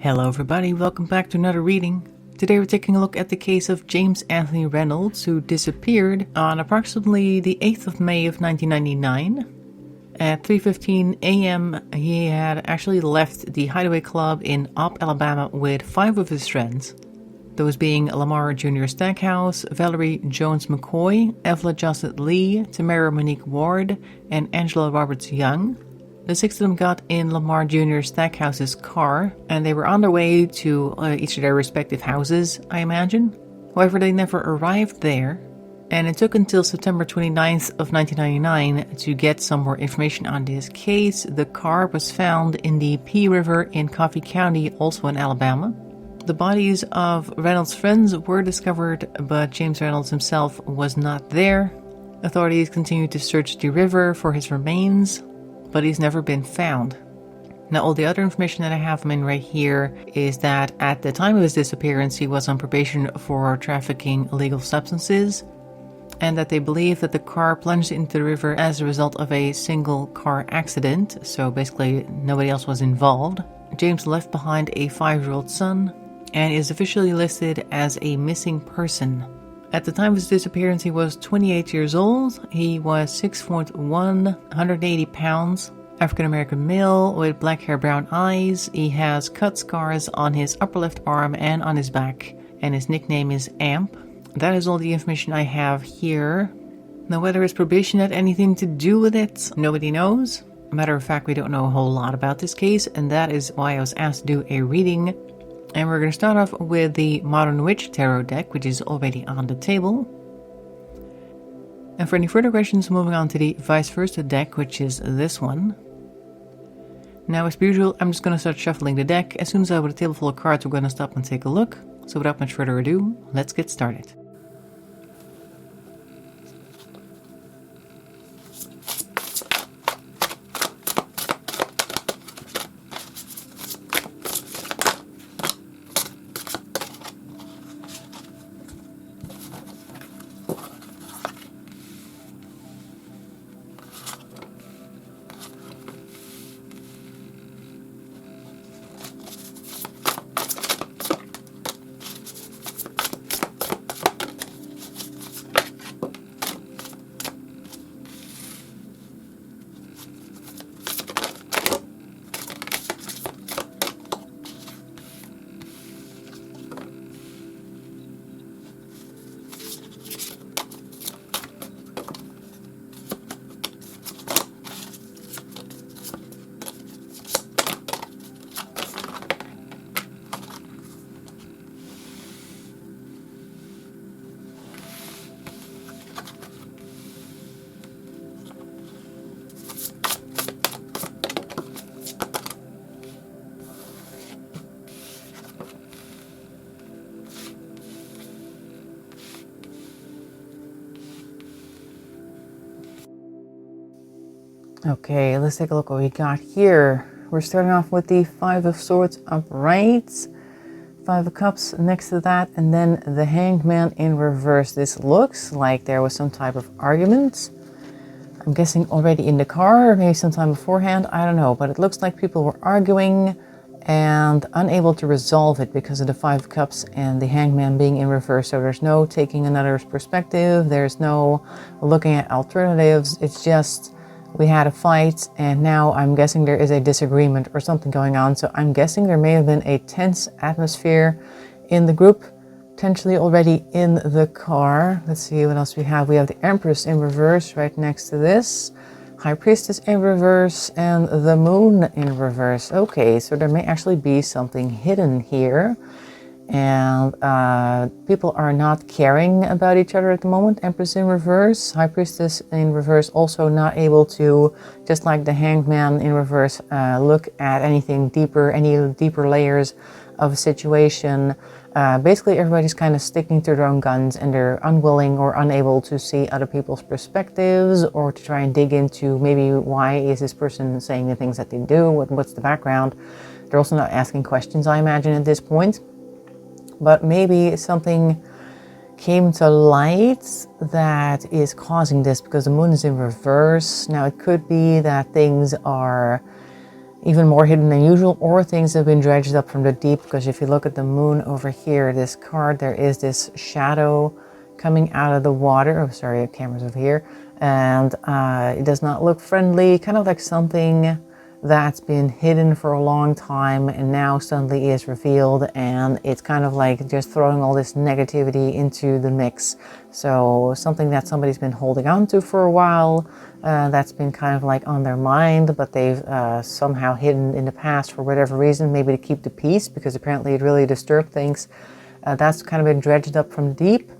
Hello everybody, welcome back to another reading. Today we're taking a look at the case of James Anthony Reynolds, who disappeared on approximately the 8th of May of 1999. At 3:15 a.m. he had actually left the Hideaway Club in Opp, Alabama with 5 of his friends. Those being Lamar Jr. Stackhouse, Valerie Jones McCoy, Evelyn Josset Lee, Tamara Monique Ward, and Angela Roberts Young. The 6 of them got in Lamar Jr. Stackhouse's car, and they were on their way to each of their respective houses, I imagine. However, they never arrived there, and it took until September 29th of 1999 to get some more information on this case. The car was found in the Pea River in Coffee County, also in Alabama. The bodies of Reynolds' friends were discovered, but James Reynolds himself was not there. Authorities continued to search the river for his remains, but he's never been found. Now, all the other information that I have in right here is that at the time of his disappearance, he was on probation for trafficking illegal substances, and that they believe that the car plunged into the river as a result of a single car accident, so basically nobody else was involved. James left behind a 5-year-old son and is officially listed as a missing person. At the time of his disappearance, he was 28 years old. He was 6'1", 180 pounds, African-American male with black hair, brown eyes. He has cut scars on his upper left arm and on his back, and his nickname is Amp. That is all the information I have here. Now, whether his probation had anything to do with it, nobody knows. Matter of fact, we don't know a whole lot about this case, and that is why I was asked to do a reading. And we're going to start off with the Modern Witch Tarot deck, which is already on the table. And for any further questions, moving on to the Vice Versa deck, which is this one. Now, as per usual, I'm just going to start shuffling the deck. As soon as I have a table full of cards, we're going to stop and take a look. So without much further ado, let's get started. Okay, let's take a look what we got here. We're starting off with the 5 of Swords upright, 5 of Cups next to that, and then the Hanged Man in reverse. This looks like there was some type of argument. I'm guessing already in the car, or maybe sometime beforehand, I don't know. But it looks like people were arguing and unable to resolve it because of the 5 of Cups and the Hanged Man being in reverse. So there's no taking another's perspective, there's no looking at alternatives, it's just we had a fight, and now I'm guessing there is a disagreement or something going on. So I'm guessing there may have been a tense atmosphere in the group, potentially already in the car. Let's see what else we have. We have the Empress in reverse right next to this, High Priestess in reverse, and the Moon in reverse. Okay, so there may actually be something hidden here. And people are not caring about each other at the moment. Empress in reverse, High Priestess in reverse, also not able to, just like the Hanged Man in reverse, look at anything deeper, any deeper layers of a situation. Basically, everybody's kind of sticking to their own guns, and they're unwilling or unable to see other people's perspectives or to try and dig into maybe why is this person saying the things that they do, what's the background. They're also not asking questions, I imagine, at this point. But maybe something came to light that is causing this, because the Moon is in reverse. Now, it could be that things are even more hidden than usual, or things have been dredged up from the deep. Because if you look at the moon over here, this card, there is this shadow coming out of the water. Oh, sorry, the camera's over here. And it does not look friendly, kind of like something that's been hidden for a long time and now suddenly is revealed, and it's kind of like just throwing all this negativity into the mix. So something that somebody's been holding on to for a while, that's been kind of like on their mind, but they've somehow hidden in the past for whatever reason, maybe to keep the peace, because apparently it really disturbed things. That's kind of been dredged up from deep.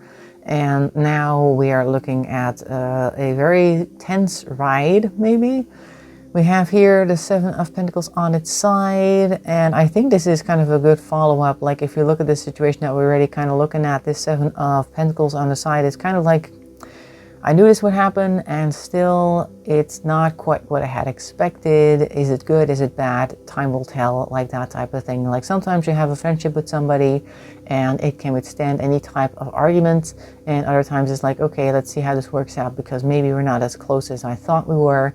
And now we are looking at a very tense ride, maybe. We have here the Seven of Pentacles on its side, and I think this is kind of a good follow-up. Like if you look at this situation that we're already kind of looking at, this Seven of Pentacles on the side, it's kind of like, I knew this would happen, and still it's not quite what I had expected. Is it good? Is it bad? Time will tell, like that type of thing. Like sometimes you have a friendship with somebody and it can withstand any type of argument, and other times it's like, okay, let's see how this works out, because maybe we're not as close as I thought we were.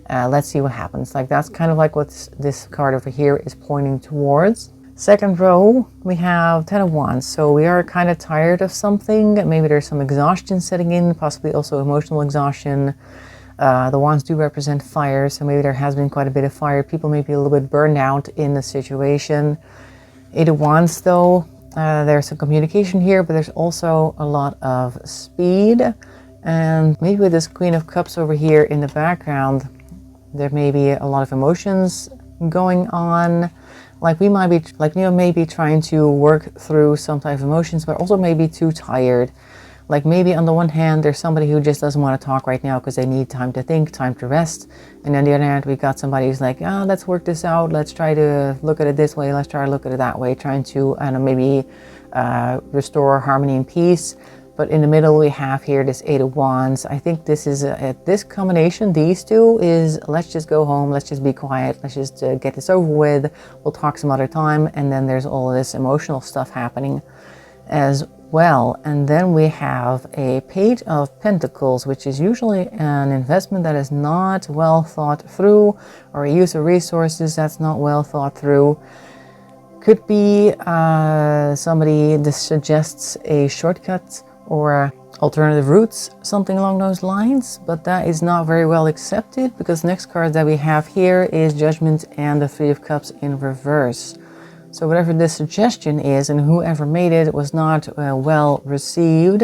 Let's see what happens. Like that's kind of like what this card over here is pointing towards. Second row, we have Ten of Wands. So we are kind of tired of something. Maybe there's some exhaustion setting in, possibly also emotional exhaustion. The wands do represent fire, so maybe there has been quite a bit of fire. People may be a little bit burned out in the situation. Eight of Wands though, there's some communication here, but there's also a lot of speed. And maybe with this Queen of Cups over here in the background, there may be a lot of emotions going on. Like we might be, maybe trying to work through some type of emotions, but also maybe too tired. Like maybe on the one hand, there's somebody who just doesn't want to talk right now because they need time to think, time to rest. And on the other hand, we've got somebody who's like, oh, let's work this out. Let's try to look at it this way. Let's try to look at it that way. Trying to, maybe restore harmony and peace. But in the middle, we have here this Eight of Wands. I think this is, this combination, these two, is let's just go home, let's just be quiet, let's just get this over with, we'll talk some other time. And then there's all of this emotional stuff happening as well. And then we have a Page of Pentacles, which is usually an investment that is not well thought through, or a use of resources that's not well thought through. Could be somebody that suggests a shortcut or alternative routes, something along those lines, but that is not very well accepted, because the next card that we have here is Judgment and the Three of Cups in reverse. So whatever this suggestion is, and whoever made it, was not well received.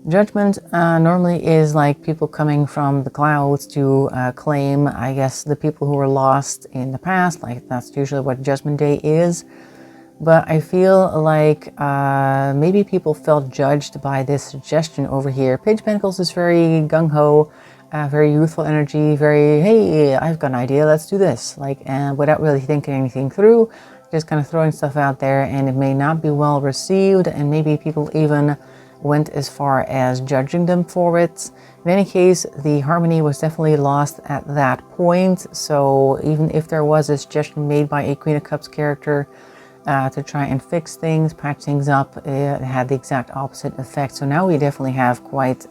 Judgment normally is like people coming from the clouds to claim, I guess, the people who were lost in the past. Like that's usually what Judgment Day is. But I feel like maybe people felt judged by this suggestion over here. Page of Pentacles is very gung-ho, very youthful energy, very, hey, I've got an idea, let's do this. Like, and without really thinking anything through, just kind of throwing stuff out there, and it may not be well received, and maybe people even went as far as judging them for it. In any case, the harmony was definitely lost at that point. So even if there was a suggestion made by a Queen of Cups character, to try and fix things, patch things up, it had the exact opposite effect. So now we definitely have quite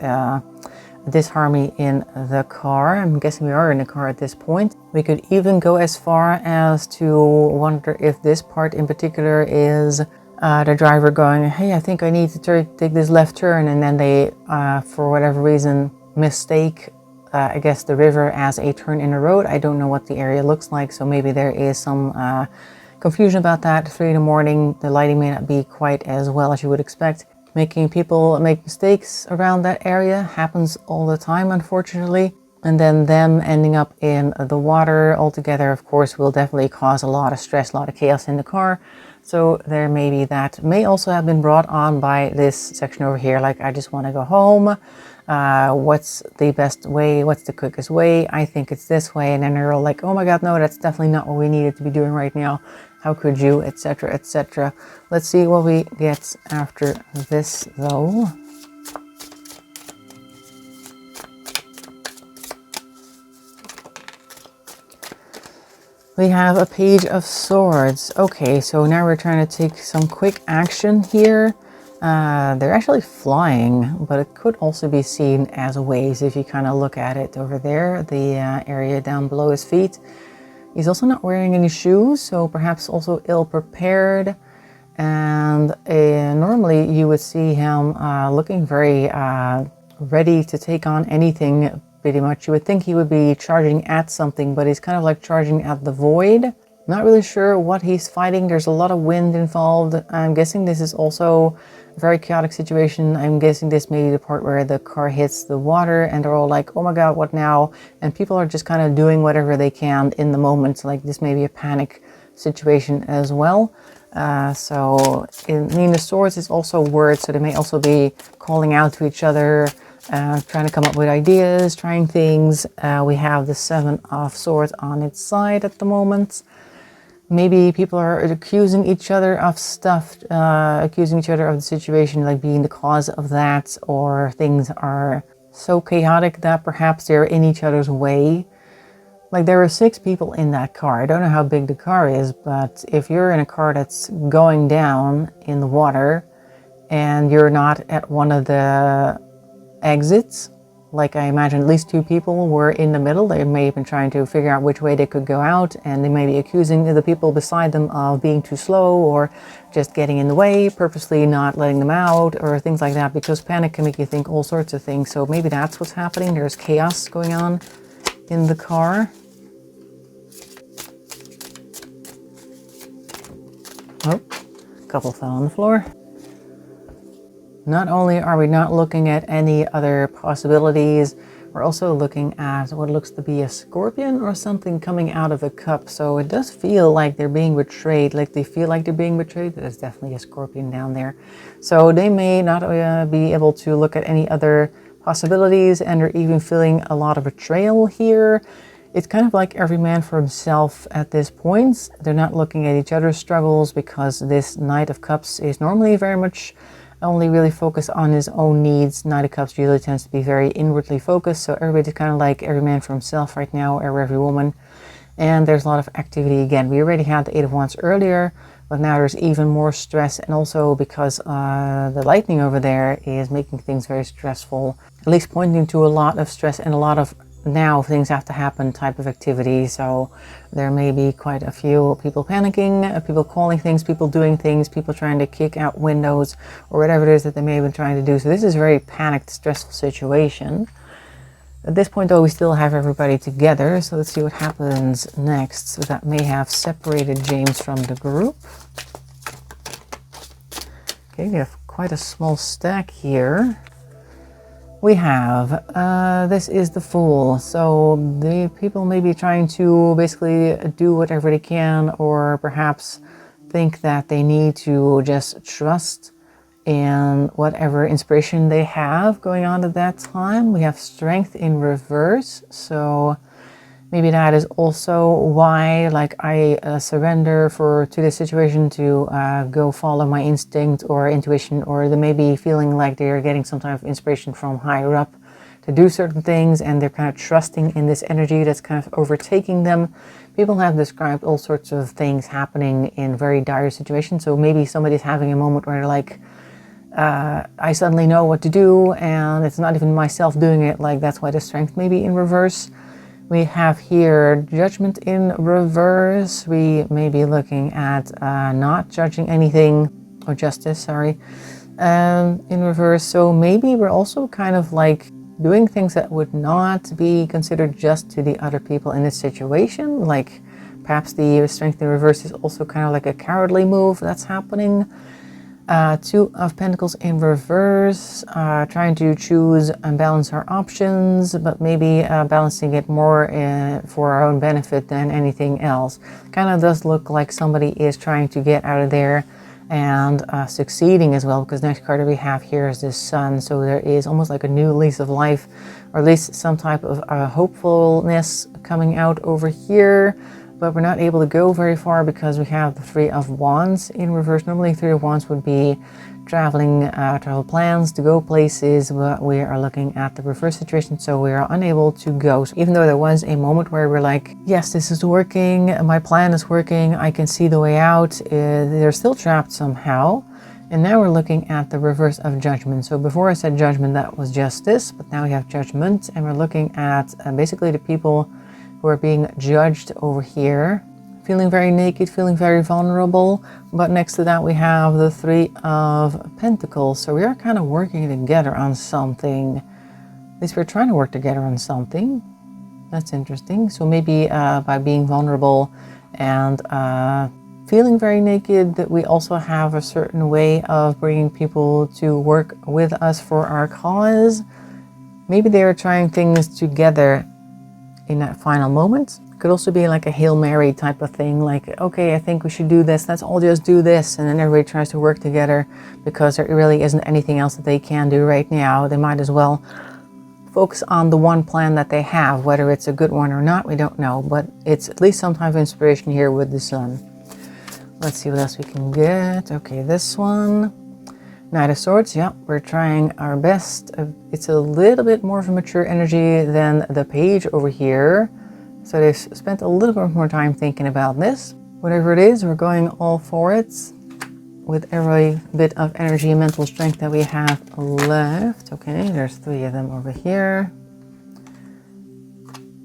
disharmony in the car. I'm guessing we are in the car at this point. We could even go as far as to wonder if this part in particular is the driver going, hey, I think I need to take this left turn, and then they, for whatever reason, mistake, I guess, the river as a turn in the road. I don't know what the area looks like, so maybe there is some confusion about that. 3 in the morning, the lighting may not be quite as well as you would expect. Making people make mistakes around that area happens all the time, unfortunately. And then them ending up in the water altogether, of course, will definitely cause a lot of stress, a lot of chaos in the car. So there may be that. May also have been brought on by this section over here, like, I just want to go home. What's the best way? What's the quickest way? I think it's this way. And then they're all like, oh my God, no, that's definitely not what we needed to be doing right now. How could you, etc., etc. Let's see what we get after this, though. We have a Page of Swords. Okay, so now we're trying to take some quick action here. They're actually flying, but it could also be seen as waves if you kind of look at it over there, the area down below his feet. He's also not wearing any shoes, so perhaps also ill-prepared. And normally you would see him looking very ready to take on anything, pretty much. You would think he would be charging at something, but he's kind of like charging at the void. Not really sure what he's fighting. There's a lot of wind involved. I'm guessing this is also a very chaotic situation. I'm guessing this may be the part where the car hits the water and they're all like, oh my god, what now? And people are just kind of doing whatever they can in the moment. Like, this may be a panic situation as well. So in the swords is also words, so they may also be calling out to each other, trying to come up with ideas, trying things. We have the Seven of Swords on its side at the moment. Maybe people are accusing each other of stuff, accusing each other of the situation, like being the cause of that, or things are so chaotic that perhaps they're in each other's way. Like, there were 6 people in that car. I don't know how big the car is, but if you're in a car that's going down in the water and you're not at one of the exits, like, I imagine at least 2 people were in the middle. They may have been trying to figure out which way they could go out, and they may be accusing the people beside them of being too slow or just getting in the way, purposely not letting them out, or things like that, because panic can make you think all sorts of things. So maybe that's what's happening. There's chaos going on in the car. Oh, a couple fell on the floor. Not only are we not looking at any other possibilities, we're also looking at what looks to be a scorpion or something coming out of a cup. So it does feel like they're being betrayed, like they feel like they're being betrayed. There's definitely a scorpion down there. So they may not be able to look at any other possibilities, and they're even feeling a lot of betrayal here. It's kind of like every man for himself at this point. They're not looking at each other's struggles, because this Knight of Cups is normally very much only really focused on his own needs. Knight of Cups usually tends to be very inwardly focused, so everybody's kind of like every man for himself right now, or every woman. And there's a lot of activity again. We already had the Eight of Wands earlier, but now there's even more stress, and also because the lightning over there is making things very stressful, at least pointing to a lot of stress and a lot of now things have to happen type of activity. So there may be quite a few people panicking, people calling things, people doing things, people trying to kick out windows, or whatever it is that they may have been trying to do. So this is a very panicked, stressful situation. At this point though, we still have everybody together, so let's see what happens next. So that may have separated James from the group. Okay, we have quite a small stack here. We have, this is the Fool. So the people may be trying to basically do whatever they can, or perhaps think that they need to just trust in whatever inspiration they have going on at that time. We have Strength in reverse. So maybe that is also why, like, I surrender to this situation to go follow my instinct or intuition, or they may be feeling like they're getting some type of inspiration from higher up to do certain things, and they're kind of trusting in this energy that's kind of overtaking them. People have described all sorts of things happening in very dire situations. So maybe somebody's having a moment where they're like, I suddenly know what to do, and it's not even myself doing it. Like, that's why the Strength may be in reverse. We have here Judgment in reverse. We may be looking at not judging anything, or Justice, sorry, in reverse. So maybe we're also kind of like doing things that would not be considered just to the other people in this situation. Like, perhaps the Strength in reverse is also kind of like a cowardly move that's happening. Two of Pentacles in reverse, trying to choose and balance our options, but maybe balancing it more for our own benefit than anything else. Kind of does look like somebody is trying to get out of there and succeeding as well, because next card that we have here is the Sun. So there is almost like a new lease of life, or at least some type of hopefulness coming out over here. But we're not able to go very far because we have the Three of Wands in reverse. Normally Three of Wands would be travel plans to go places, but we are looking at the reverse situation, so we are unable to go. So even though there was a moment where we're like, yes, this is working, my plan is working, I can see the way out, they're still trapped somehow. And now we're looking at the reverse of Judgment. So before I said Judgment, that was Justice, but now we have Judgment, and we're looking at basically the people who are being judged over here. Feeling very naked, feeling very vulnerable. But next to that we have the Three of Pentacles. So we are kind of working together on something. At least we're trying to work together on something. That's interesting. So maybe by being vulnerable and feeling very naked, that we also have a certain way of bringing people to work with us for our cause. Maybe they are trying things together in that final moment. Could also be like a Hail Mary type of thing, like, okay, I think we should do this, let's all just do this, and then everybody tries to work together because there really isn't anything else that they can do right now. They might as well focus on the one plan that they have. Whether it's a good one or not, we don't know, but it's at least some type of inspiration here with the Sun. Let's see what else we can get. Okay, this one. Knight of Swords, yeah, we're trying our best. It's a little bit more of a mature energy than the Page over here. So they've spent a little bit more time thinking about this. Whatever it is, we're going all for it with every bit of energy and mental strength that we have left. Okay, there's 3 of them over here.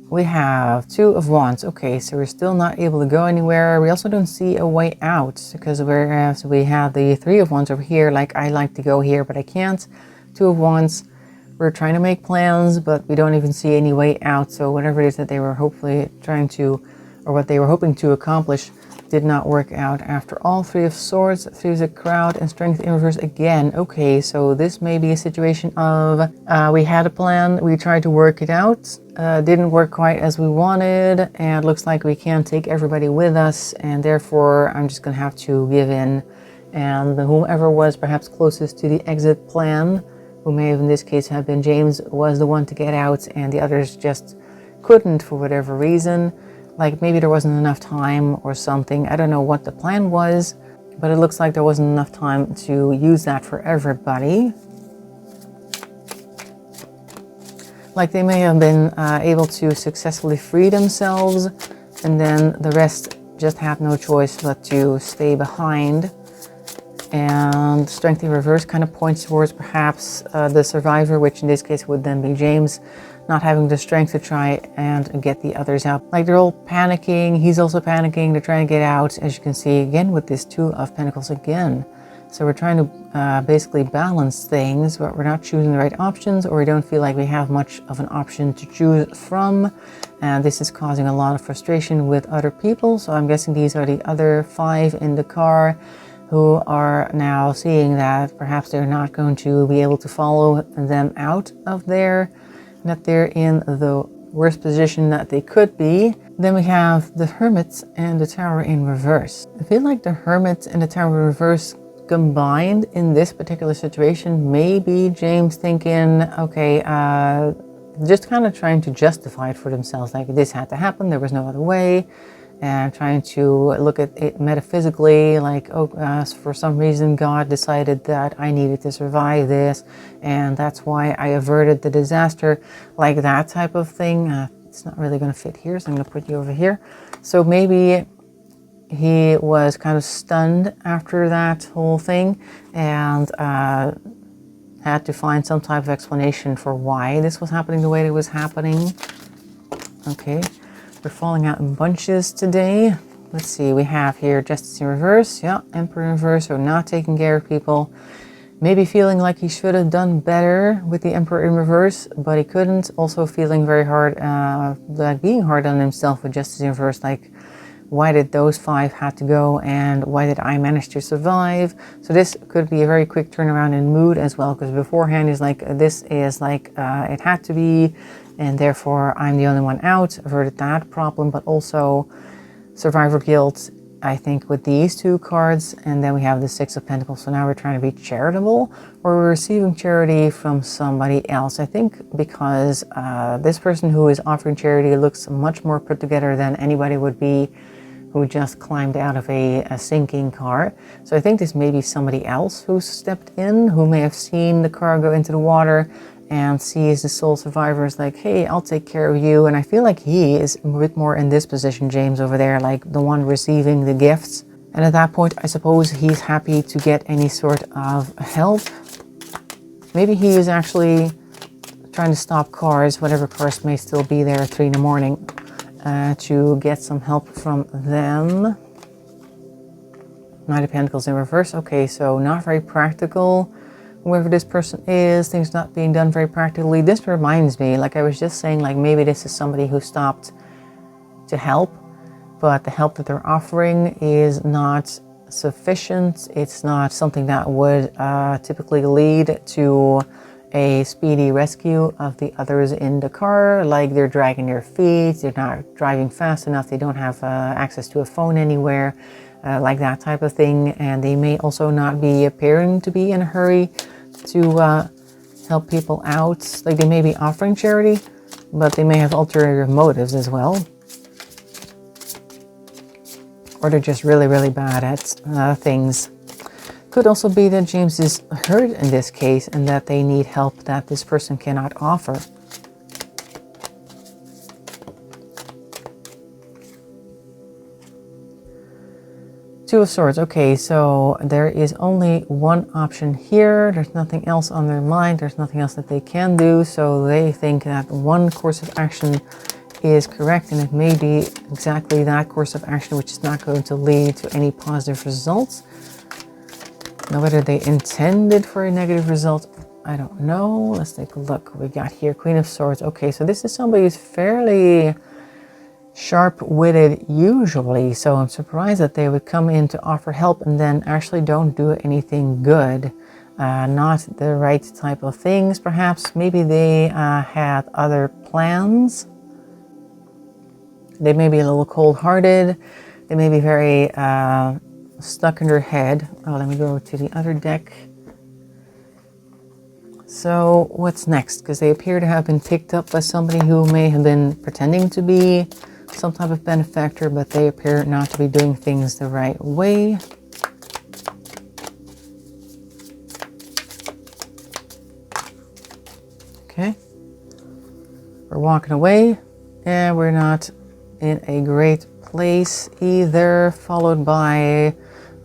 We have 2 of Wands. Okay, so we're still not able to go anywhere. We also don't see a way out, because whereas we have the 3 of Wands over here, like I like to go here, but I can't. 2 of Wands, we're trying to make plans, but we don't even see any way out. So whatever it is that they were hopefully trying to, or what they were hoping to accomplish, did not work out after all. 3 of Swords, 3 of Crown, and Strength in reverse again. Okay, so this may be a situation of we had a plan, we tried to work it out, didn't work quite as we wanted, and it looks like we can't take everybody with us, and therefore I'm just gonna have to give in. And whomever was perhaps closest to the exit plan, who may have in this case have been James, was the one to get out, and the others just couldn't for whatever reason. Like maybe there wasn't enough time or something. I don't know what the plan was, but it looks like there wasn't enough time to use that for everybody. Like they may have been able to successfully free themselves, and then the rest just had no choice but to stay behind. And Strength in reverse kind of points towards perhaps the survivor, which in this case would then be James, not having the strength to try and get the others out. Like they're all panicking, he's also panicking, they're trying to get out, as you can see again with this 2 of Pentacles again. So we're trying to basically balance things, but we're not choosing the right options, or we don't feel like we have much of an option to choose from. And this is causing a lot of frustration with other people. So I'm guessing these are the other 5 in the car who are now seeing that perhaps they're not going to be able to follow them out of there, that they're in the worst position that they could be. Then we have the Hermit and the Tower in reverse. I feel like the Hermit and the Tower in reverse combined in this particular situation may be James thinking, okay, just kind of trying to justify it for themselves, like this had to happen, there was no other way, and trying to look at it metaphysically, like, oh, for some reason God decided that I needed to survive this, and that's why I averted the disaster, like that type of thing. It's not really going to fit here, so I'm going to put you over here. So maybe he was kind of stunned after that whole thing, and had to find some type of explanation for why this was happening the way it was happening. Okay. We're falling out in bunches today. Let's see, we have here Justice in reverse, yeah, Emperor in reverse, so not taking care of people. Maybe feeling like he should have done better with the Emperor in reverse, but he couldn't. Also feeling very hard, like being hard on himself with Justice in reverse, like why did those 5 have to go, and why did I manage to survive? So this could be a very quick turnaround in mood as well, because beforehand he's like, this is like, it had to be, and therefore I'm the only one out, averted that problem, but also survivor guilt, I think, with these 2 cards. And then we have the 6 of Pentacles. So now we're trying to be charitable, or we're receiving charity from somebody else. I think because this person who is offering charity looks much more put together than anybody would be who just climbed out of a sinking car. So I think this may be somebody else who stepped in, who may have seen the car go into the water and sees the sole survivors like, hey, I'll take care of you. And I feel like he is a bit more in this position, James over there, like the one receiving the gifts. And at that point, I suppose he's happy to get any sort of help. Maybe he is actually trying to stop cars, whatever cars may still be there at 3 in the morning. to get some help from them. Knight of Pentacles in reverse. Okay, so not very practical. Whoever this person is, things not being done very practically. This reminds me, like I was just saying, like maybe this is somebody who stopped to help, but the help that they're offering is not sufficient. It's not something that would typically lead to a speedy rescue of the others in the car. Like they're dragging their feet, they're not driving fast enough, they don't have access to a phone anywhere, like that type of thing. And they may also not be appearing to be in a hurry to help people out. Like they may be offering charity, but they may have ulterior motives as well. Or they're just really, really bad at things. Could also be that James is hurt in this case and that they need help that this person cannot offer. Two of Swords. Okay, so there is only one option here. There's nothing else on their mind. There's nothing else that they can do. So they think that one course of action is correct, and it may be exactly that course of action which is not going to lead to any positive results. Now, whether they intended for a negative result, I don't know. Let's take a look. We got here Queen of Swords. Okay, so this is somebody who's fairly sharp-witted usually, so I'm surprised that they would come in to offer help and then actually don't do anything good. Not the right type of things, perhaps. Maybe they had other plans. They may be a little cold-hearted. They may be very stuck in their head. Oh, let me go to the other deck. So what's next? Because they appear to have been picked up by somebody who may have been pretending to be some type of benefactor, but they appear not to be doing things the right way. Okay. We're walking away, and we're not in a great place either, followed by,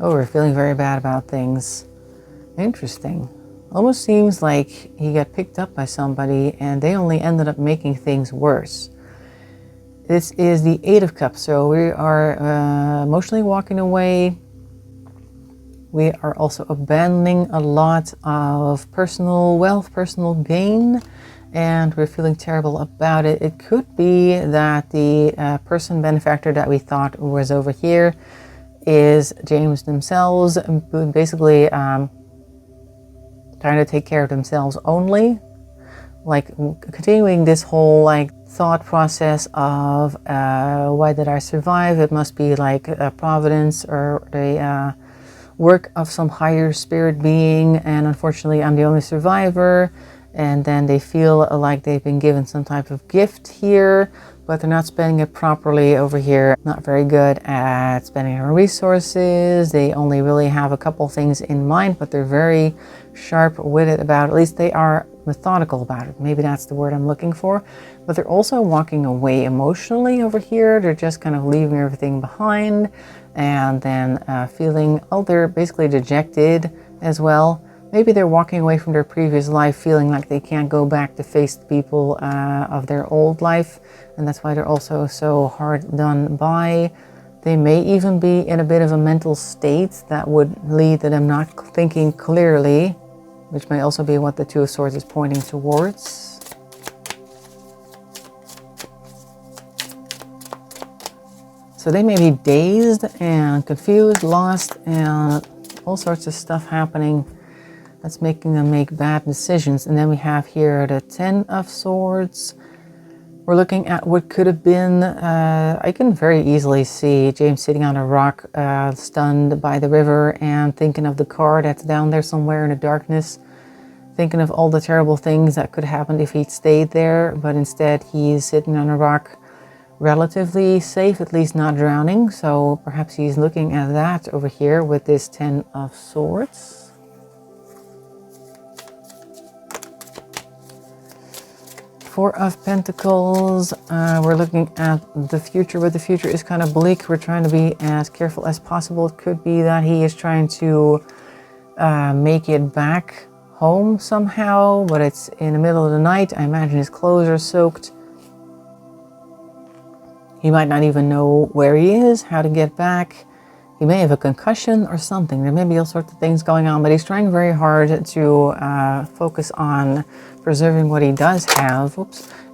oh, we're feeling very bad about things. Interesting. Almost seems like he got picked up by somebody and they only ended up making things worse. This is the Eight of Cups, so we are emotionally walking away. We are also abandoning a lot of personal wealth, personal gain, and we're feeling terrible about it. It could be that the person benefactor that we thought was over here is James themselves, basically trying to take care of themselves only, like continuing this whole like thought process of why did I survive? It must be like a providence or the work of some higher spirit being, and unfortunately I'm the only survivor. And then they feel like they've been given some type of gift here, but they're not spending it properly over here. Not very good at spending their resources. They only really have a couple things in mind, but they're very sharp-witted about it. At least they are methodical about it. Maybe that's the word I'm looking for. But they're also walking away emotionally over here. They're just kind of leaving everything behind and then feeling, oh, they're basically dejected as well. Maybe they're walking away from their previous life feeling like they can't go back to face the people of their old life, and that's why they're also so hard done by. They may even be in a bit of a mental state that would lead to them not thinking clearly, which may also be what the Two of Swords is pointing towards. So they may be dazed and confused, lost, and all sorts of stuff happening that's making them make bad decisions. And then we have here the Ten of Swords. We're looking at what could have been, I can very easily see James sitting on a rock, stunned by the river, and thinking of the car that's down there somewhere in the darkness, thinking of all the terrible things that could have happened if he'd stayed there, but instead he's sitting on a rock, relatively safe, at least not drowning. So perhaps he's looking at that over here with this Ten of Swords. Four of Pentacles. We're looking at the future, but the future is kind of bleak. We're trying to be as careful as possible. It could be that he is trying to make it back home somehow, but it's in the middle of the night. I imagine his clothes are soaked. He might not even know where he is, how to get back. He may have a concussion or something. There may be all sorts of things going on, but he's trying very hard to focus on preserving what he does have,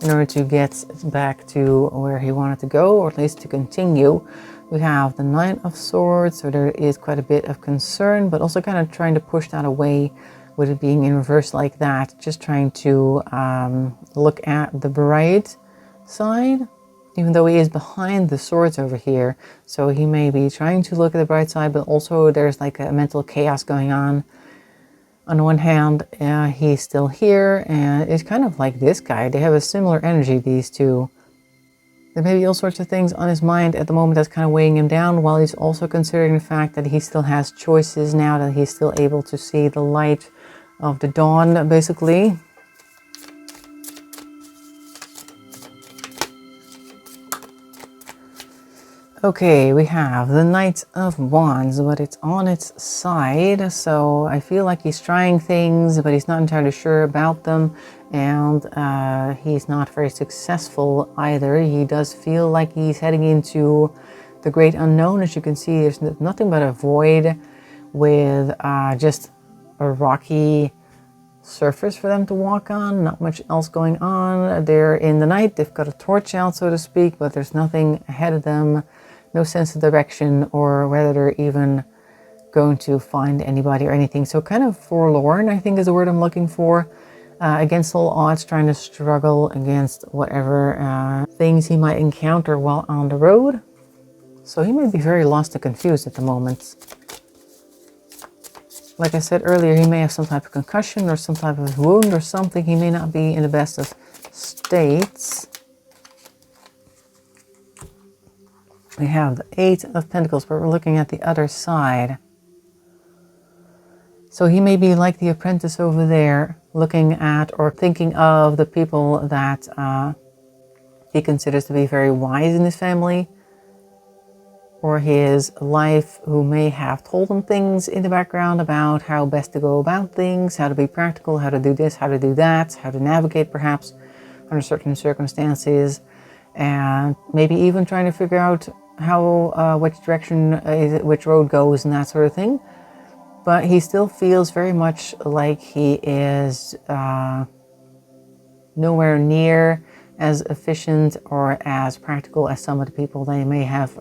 in order to get back to where he wanted to go, or at least to continue. We have the Nine of Swords, so there is quite a bit of concern, but also kind of trying to push that away with it being in reverse like that. Just trying to look at the bright side, even though he is behind the swords over here. So he may be trying to look at the bright side, but also there's like a mental chaos going on. On the one hand, he's still here, and it's kind of like this guy. They have a similar energy, these two. There may be all sorts of things on his mind at the moment that's kind of weighing him down, while he's also considering the fact that he still has choices now that he's still able to see the light of the dawn, basically. Okay, we have the Knight of Wands, but it's on its side, so I feel like he's trying things, but he's not entirely sure about them, and he's not very successful either. He does feel like he's heading into the great unknown. As you can see, there's nothing but a void with just a rocky surface for them to walk on, not much else going on. They're in the night, they've got a torch out, so to speak, but there's nothing ahead of them. No sense of direction or whether they're even going to find anybody or anything. So kind of forlorn, I think is the word I'm looking for. Against all odds, trying to struggle against whatever things he might encounter while on the road. So he may be very lost and confused at the moment. Like I said earlier, he may have some type of concussion or some type of wound or something. He may not be in the best of states. We have the Eight of Pentacles, but we're looking at the other side. So he may be like the apprentice over there, looking at or thinking of the people that he considers to be very wise in his family, or his life, who may have told him things in the background about how best to go about things, how to be practical, how to do this, how to do that, how to navigate perhaps under certain circumstances, and maybe even trying to figure out how which direction which road goes and that sort of thing. But he still feels very much like he is nowhere near as efficient or as practical as some of the people they may have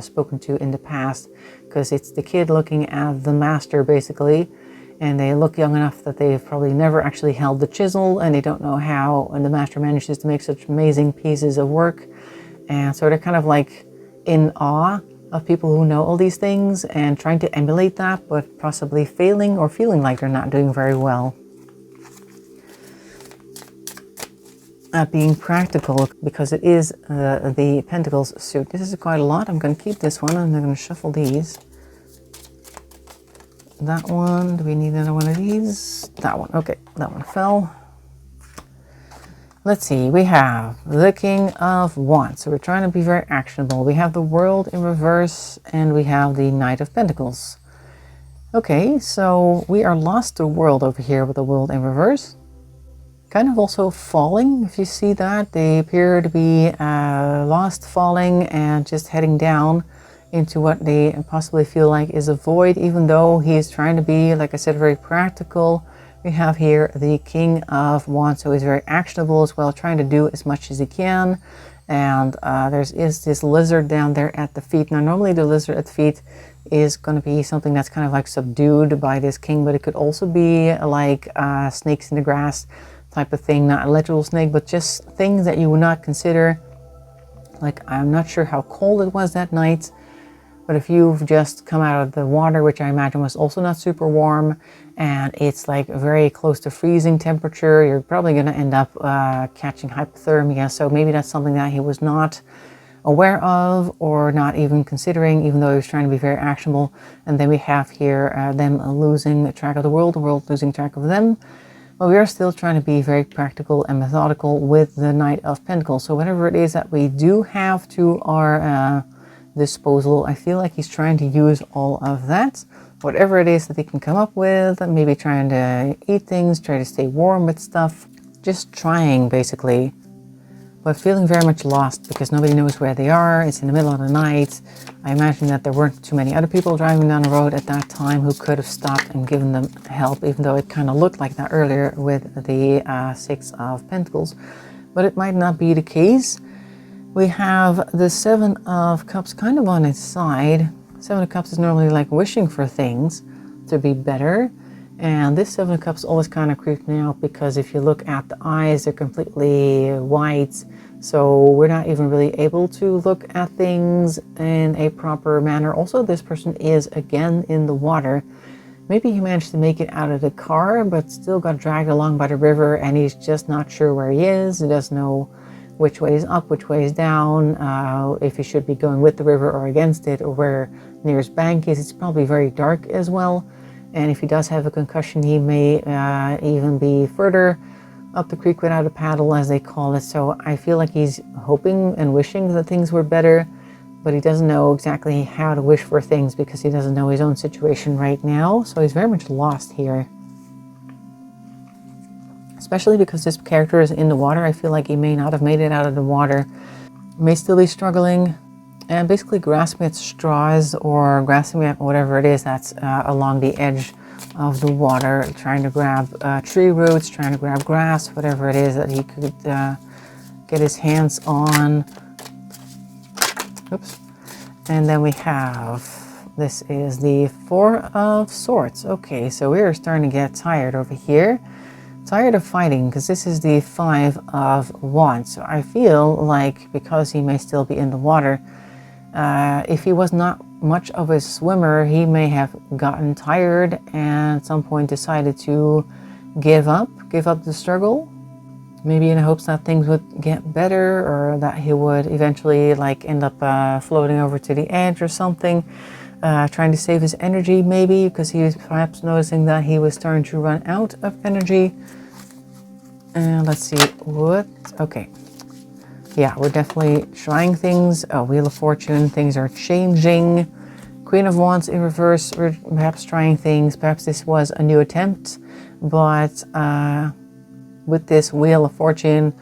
spoken to in the past, because it's the kid looking at the master basically, and they look young enough that they've probably never actually held the chisel, and they don't know how and the master manages to make such amazing pieces of work. And so they're kind of like in awe of people who know all these things and trying to emulate that, but possibly failing or feeling like they're not doing very well at being practical, because it is the Pentacles suit. This is quite a lot. I'm going to keep this one and I'm going to shuffle these. That one, do we need another one of these? That one, okay, that one fell. Let's see, we have the King of Wands, so we're trying to be very actionable. We have the World in reverse, and we have the Knight of Pentacles. Okay, so we are lost to World over here with the World in reverse. Kind of also falling, if you see that. They appear to be lost, falling, and just heading down into what they possibly feel like is a void, even though he's trying to be, like I said, very practical. We have here the King of Wands, who is very actionable as well, trying to do as much as he can. And there is this lizard down there at the feet. Now, normally the lizard at the feet is going to be something that's kind of like subdued by this king, but it could also be like snakes in the grass type of thing. Not a literal snake, but just things that you would not consider. Like, I'm not sure how cold it was that night, but if you've just come out of the water, which I imagine was also not super warm, and it's like very close to freezing temperature, you're probably going to end up catching hypothermia. So maybe that's something that he was not aware of or not even considering, even though he was trying to be very actionable. And then we have here them losing track of the world losing track of them. But we are still trying to be very practical and methodical with the Knight of Pentacles. So whatever it is that we do have to our disposal, I feel like he's trying to use all of that. Whatever it is that he can come up with, maybe trying to eat things, try to stay warm with stuff, just trying basically but feeling very much lost because nobody knows where they are. It's in the middle of the night. I imagine that there weren't too many other people driving down the road at that time who could have stopped and given them help, even though it kind of looked like that earlier with the Six of Pentacles. But it might not be the case. We have the Seven of Cups kind of on its side. Seven of Cups is normally like wishing for things to be better. And this Seven of Cups always kind of creeps me out because if you look at the eyes, they're completely white. So we're not even really able to look at things in a proper manner. Also, this person is again in the water. Maybe he managed to make it out of the car, but still got dragged along by the river and he's just not sure where he is. He doesn't know which way is up, which way is down, if he should be going with the river or against it, or where nearest bank is. It's probably very dark as well. And if he does have a concussion, he may even be further up the creek without a paddle, as they call it. So I feel like he's hoping and wishing that things were better, but he doesn't know exactly how to wish for things because he doesn't know his own situation right now. So he's very much lost here. Especially because this character is in the water. I feel like he may not have made it out of the water. He may still be struggling and basically grasping at straws or grasping at whatever it is that's along the edge of the water, trying to grab tree roots, trying to grab grass, whatever it is that he could get his hands on. Oops. And then we have, this is the Four of Swords. Okay, so we're starting to get tired over here. Tired of fighting, because this is the Five of Wands. So I feel like because he may still be in the water, if he was not much of a swimmer, he may have gotten tired and at some point decided to give up the struggle. Maybe in hopes that things would get better, or that he would eventually like end up floating over to the edge or something, trying to save his energy maybe, because he was perhaps noticing that he was starting to run out of energy. And let's see what, okay. Yeah, we're definitely trying things. Wheel of Fortune, things are changing. Queen of Wands in reverse, we're perhaps trying things. Perhaps this was a new attempt, but with this Wheel of Fortune,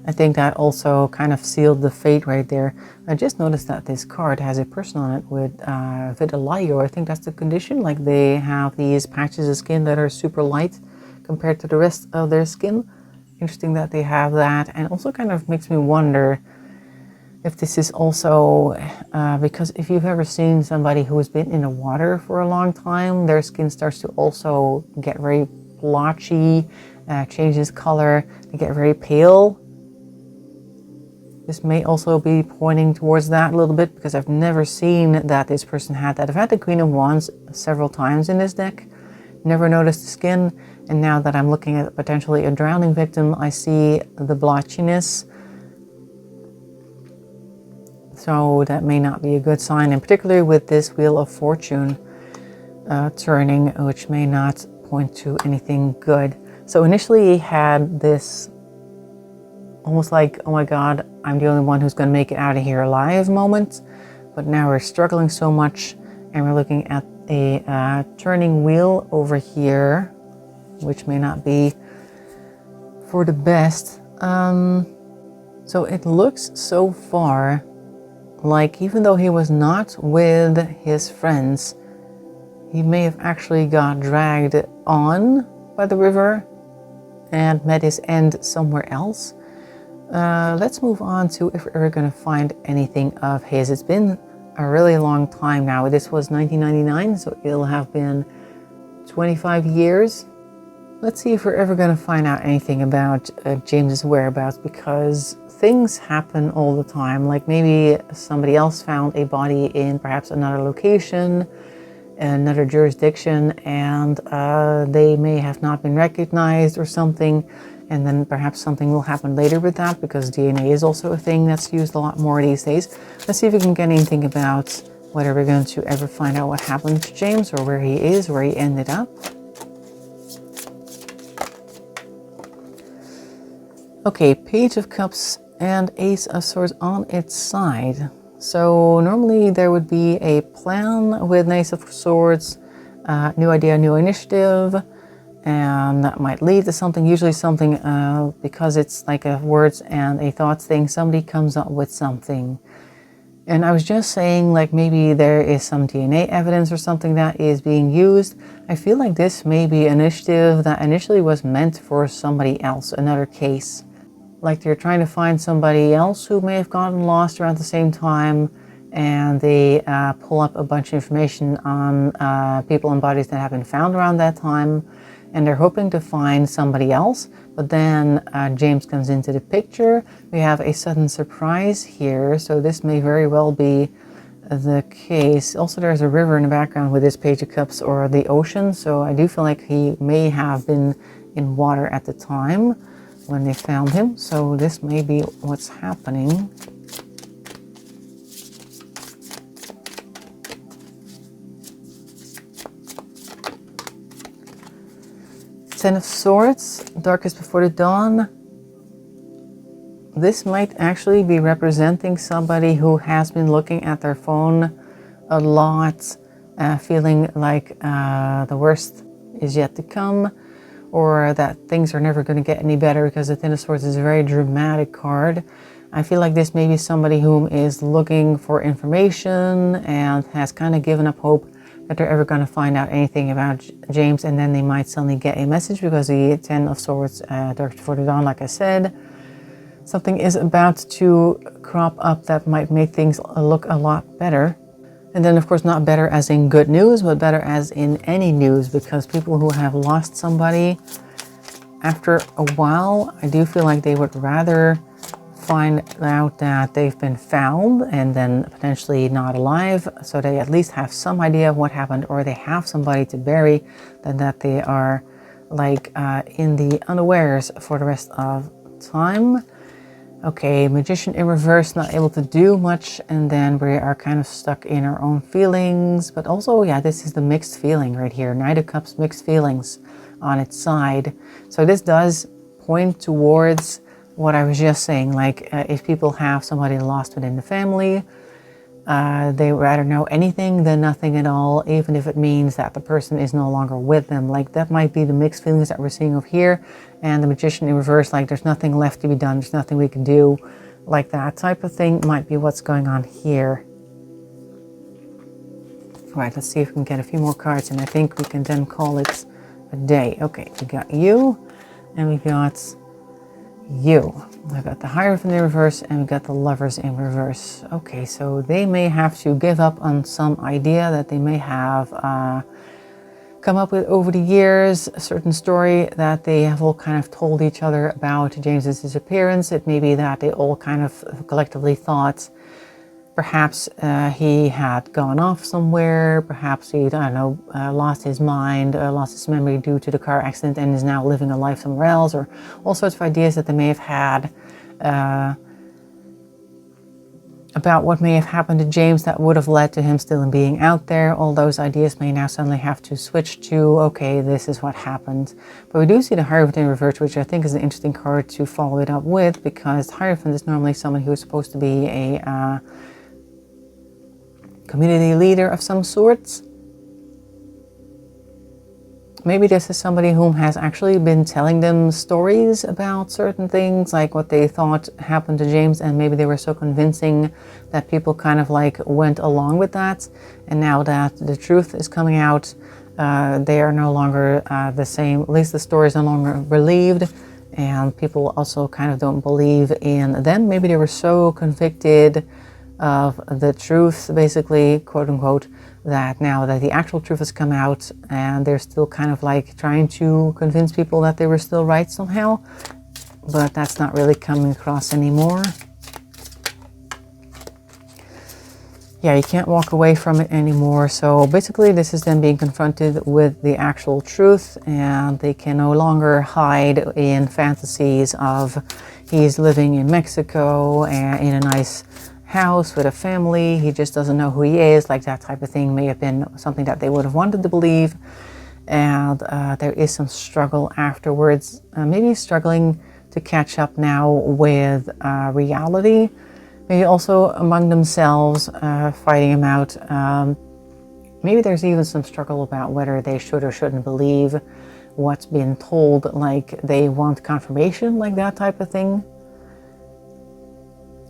I think that also kind of sealed the fate right there. I just noticed that this card has a person on it with vitiligo. I think that's the condition. Like they have these patches of skin that are super light compared to the rest of their skin. Interesting that they have that, and also kind of makes me wonder if this is also because if you've ever seen somebody who has been in the water for a long time, their skin starts to also get very blotchy, changes color, they get very pale. This may also be pointing towards that a little bit, because I've never seen that this person had that. I've had the Queen of Wands several times in this deck, never noticed the skin. And now that I'm looking at potentially a drowning victim, I see the blotchiness. So that may not be a good sign, and particularly with this Wheel of Fortune turning, which may not point to anything good. So initially he had this almost like, oh my God, I'm the only one who's going to make it out of here alive moment. But now we're struggling so much, and we're looking at a turning wheel over here, which may not be for the best. So it looks so far like even though he was not with his friends, he may have actually got dragged on by the river and met his end somewhere else. Let's move on to if we're going to find anything of his. It's been a really long time now. This was 1999, so it'll have been 25 years. Let's see if we're ever going to find out anything about James's whereabouts, because things happen all the time. Like maybe somebody else found a body in perhaps another location, another jurisdiction, and they may have not been recognized or something. And then perhaps something will happen later with that, because DNA is also a thing that's used a lot more these days. Let's see if we can get anything about whether we're going to ever find out what happened to James, or where he is, where he ended up. Okay, Page of Cups and Ace of Swords on its side. So normally there would be a plan with an Ace of Swords, new idea, new initiative, and that might lead to something, usually something, because it's like a words and a thoughts thing, somebody comes up with something. And I was just saying, like, maybe there is some DNA evidence or something that is being used. I feel like this may be an initiative that initially was meant for somebody else, another case. Like they're trying to find somebody else who may have gotten lost around the same time, and they pull up a bunch of information on people and bodies that have been found around that time, and they're hoping to find somebody else. But then James comes into the picture. We have a sudden surprise here, so this may very well be the case. Also, there's a river in the background with this Page of Cups, or the ocean, so I do feel like he may have been in water at the time when they found him, so this may be what's happening. Ten of Swords, darkest before the dawn. This might actually be representing somebody who has been looking at their phone a lot, feeling like the worst is yet to come, or that things are never going to get any better, because the Ten of Swords is a very dramatic card. I feel like this may be somebody who is looking for information and has kind of given up hope that they're ever going to find out anything about James, and then they might suddenly get a message, because the Ten of Swords, dark before the dawn, like I said, something is about to crop up that might make things look a lot better. And then, of course, not better as in good news, but better as in any news, because people who have lost somebody, after a while, I do feel like they would rather find out that they've been found and then potentially not alive, so they at least have some idea of what happened, or they have somebody to bury, than that they are like in the unawares for the rest of time. Okay, Magician in reverse, not able to do much, and then we are kind of stuck in our own feelings. But also, yeah, this is the mixed feeling right here. Knight of Cups, mixed feelings on its side. So this does point towards what I was just saying, like if people have somebody lost within the family, they rather know anything than nothing at all, even if it means that the person is no longer with them. Like that might be the mixed feelings that we're seeing over here. And the Magician in reverse, like there's nothing left to be done, there's nothing we can do, like that type of thing might be what's going on here. All right, let's see if we can get a few more cards, and I think we can then call it a day. Okay, we got you, and we got you. I've got the Hierophant in reverse, and we got the Lovers in reverse. Okay, so they may have to give up on some idea that they may have come up with over the years, a certain story that they have all kind of told each other about James's disappearance. It may be that they all kind of collectively thought perhaps he had gone off somewhere, perhaps he, I don't know, lost his mind, lost his memory due to the car accident and is now living a life somewhere else, or all sorts of ideas that they may have had about what may have happened to James that would have led to him still being out there. All those ideas may now suddenly have to switch to, okay, this is what happened. But we do see the Hierophant in reverse, which I think is an interesting card to follow it up with, because Hierophant is normally someone who is supposed to be a community leader of some sorts. Maybe this is somebody whom has actually been telling them stories about certain things, like what they thought happened to James, and maybe they were so convincing that people kind of like went along with that. And now that the truth is coming out, they are no longer the same. At least the story is no longer believed, and people also kind of don't believe in them. Maybe they were so convicted of the truth, basically, quote unquote, that now that the actual truth has come out, and they're still kind of like trying to convince people that they were still right somehow, but that's not really coming across anymore. Yeah, you can't walk away from it anymore. So basically this is them being confronted with the actual truth, and they can no longer hide in fantasies of he's living in Mexico and in a nice house with a family, he just doesn't know who he is, like that type of thing may have been something that they would have wanted to believe. And there is some struggle afterwards, maybe struggling to catch up now with reality, maybe also among themselves, fighting him out. Maybe there's even some struggle about whether they should or shouldn't believe what's been told, like they want confirmation, like that type of thing.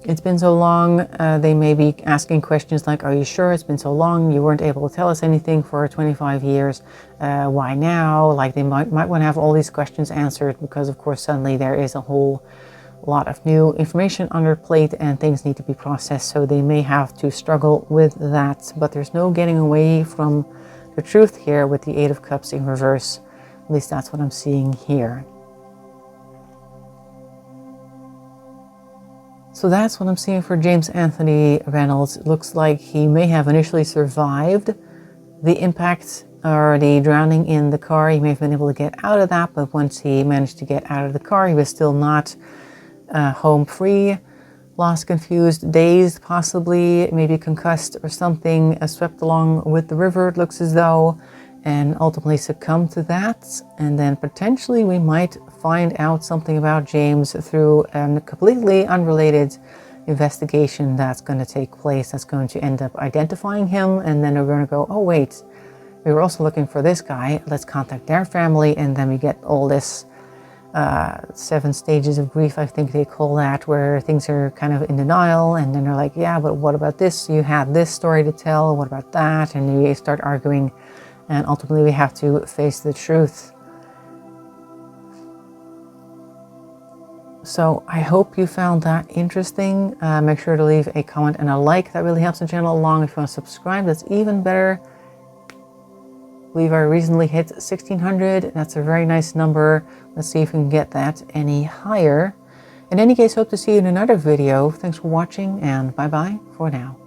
It's been so long, they may be asking questions like, are you sure it's been so long? You weren't able to tell us anything for 25 years. Why now? Like they might want to have all these questions answered because, of course, suddenly there is a whole lot of new information on their plate and things need to be processed. So they may have to struggle with that. But there's no getting away from the truth here with the Eight of Cups in reverse. At least that's what I'm seeing here. So that's what I'm seeing for James Anthony Reynolds. It looks like he may have initially survived the impact or the drowning in the car. He may have been able to get out of that, but once he managed to get out of the car, he was still not home free, lost, confused, dazed, possibly, maybe concussed or something, swept along with the river, it looks as though, and ultimately succumbed to that. And then potentially we might find out something about James through a completely unrelated investigation that's going to take place, that's going to end up identifying him, and then we're going to go, oh wait, we were also looking for this guy, let's contact their family, and then we get all this 7 stages of grief, I think they call that, where things are kind of in denial, and then they're like, yeah, but what about this? You had this story to tell, what about that? And you start arguing, and ultimately we have to face the truth. So I hope you found that interesting. Make sure to leave a comment and a like. That really helps the channel along. If you want to subscribe, that's even better. We've recently hit 1600. That's a very nice number. Let's see if we can get that any higher. In any case, hope to see you in another video. Thanks for watching, and bye-bye for now.